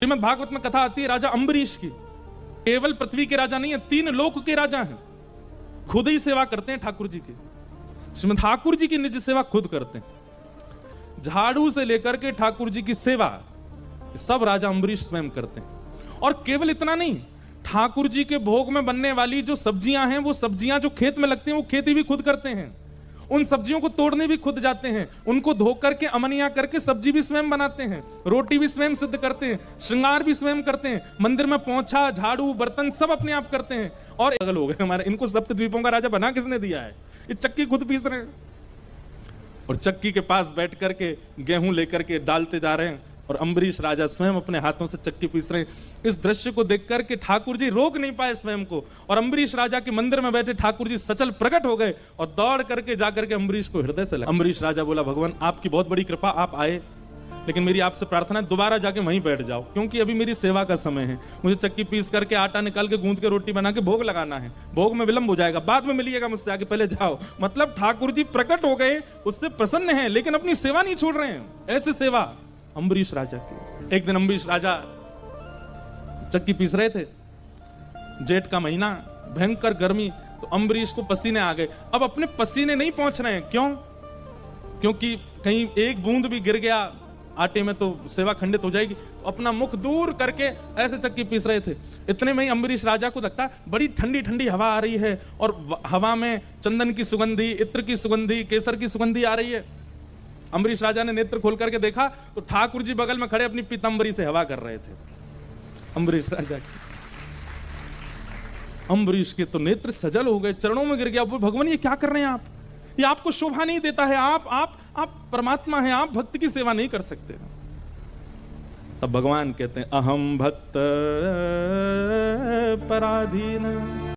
श्रीमद् भागवत में कथा आती है राजा अम्बरीश की। केवल पृथ्वी के राजा नहीं है, 3 लोक के राजा हैं। खुद ही सेवा करते हैं ठाकुर जी की। श्रीमद् ठाकुर जी की निज सेवा खुद करते हैं। झाड़ू से लेकर के ठाकुर जी की सेवा सब राजा अम्बरीश स्वयं करते हैं। और केवल इतना नहीं, ठाकुर जी के भोग में बनने वाली जो सब्जियां हैं, वो सब्जियां जो खेत में लगती हैं, वो खेती भी खुद करते हैं। उन सब्जियों को तोड़ने भी खुद जाते हैं, उनको धो करके अमनिया करके सब्जी भी स्वयं बनाते हैं, रोटी भी स्वयं सिद्ध करते हैं, श्रृंगार भी स्वयं करते हैं, मंदिर में पोंछा झाड़ू बर्तन सब अपने आप करते हैं। और अगल हो गए हमारे, इनको सप्तद्वीपों का राजा बना किसने दिया है? ये चक्की खुद पीस रहे हैं और चक्की के पास बैठ करके गेहूं लेकर के डालते जा रहे हैं और अम्बरीश राजा स्वयं अपने हाथों से चक्की पीस रहे हैं। इस दृश्य को देख करके ठाकुर जी रोक नहीं पाए स्वयं को, और अम्बरीश राजा के मंदिर में बैठे ठाकुर जी सचल प्रकट हो गए और दौड़ करके जाकर के अम्बरीश को हृदय से लगा। अम्बरीश राजा बोला, भगवान आपकी बहुत बड़ी कृपा, आप आए, लेकिन मेरी आपसे प्रार्थना है दोबारा जाके वहीं बैठ जाओ, क्योंकि अभी मेरी सेवा का समय है। मुझे चक्की पीस करके आटा निकाल के गूंद के रोटी बना के भोग लगाना है, भोग में विलंब हो जाएगा, बाद में मिलिएगा मुझसे, आगे पहले जाओ। मतलब ठाकुर जी प्रकट हो गए, उससे प्रसन्न हैं, लेकिन अपनी सेवा नहीं छोड़ रहे हैं। ऐसे सेवा अम्बरीश राजा की। एक दिन अम्बरीश राजा चक्की पीस रहे थे, जेठ का महीना, भयंकर गर्मी, तो अम्बरीश को पसीने आ गए। अब अपने पसीने नहीं पहुंच रहे हैं, क्यों? क्योंकि कहीं एक बूंद भी गिर गया आटे में तो सेवा खंडित हो जाएगी। तो अपना मुख दूर करके ऐसे चक्की पीस रहे थे। इतने में ही अम्बरीश राजा को लगता बड़ी ठंडी ठंडी हवा आ रही है, और हवा में चंदन की सुगंधी, इत्र की सुगंधी, केसर की सुगंधी आ रही है। अम्बरीश राजा ने नेत्र खोल करके देखा तो ठाकुर जी बगल में खड़े अपनी पीतांबरी से हवा कर रहे थे। अम्बरीश राजा की, अम्बरीश के तो नेत्र सजल हो गए, चरणों में गिर गया। भगवान ये क्या कर रहे हैं आप? ये आपको शोभा नहीं देता है, आप परमात्मा हैं, आप भक्त की सेवा नहीं कर सकते। तब भगवान कहते हैं, अहम भक्त पराधीन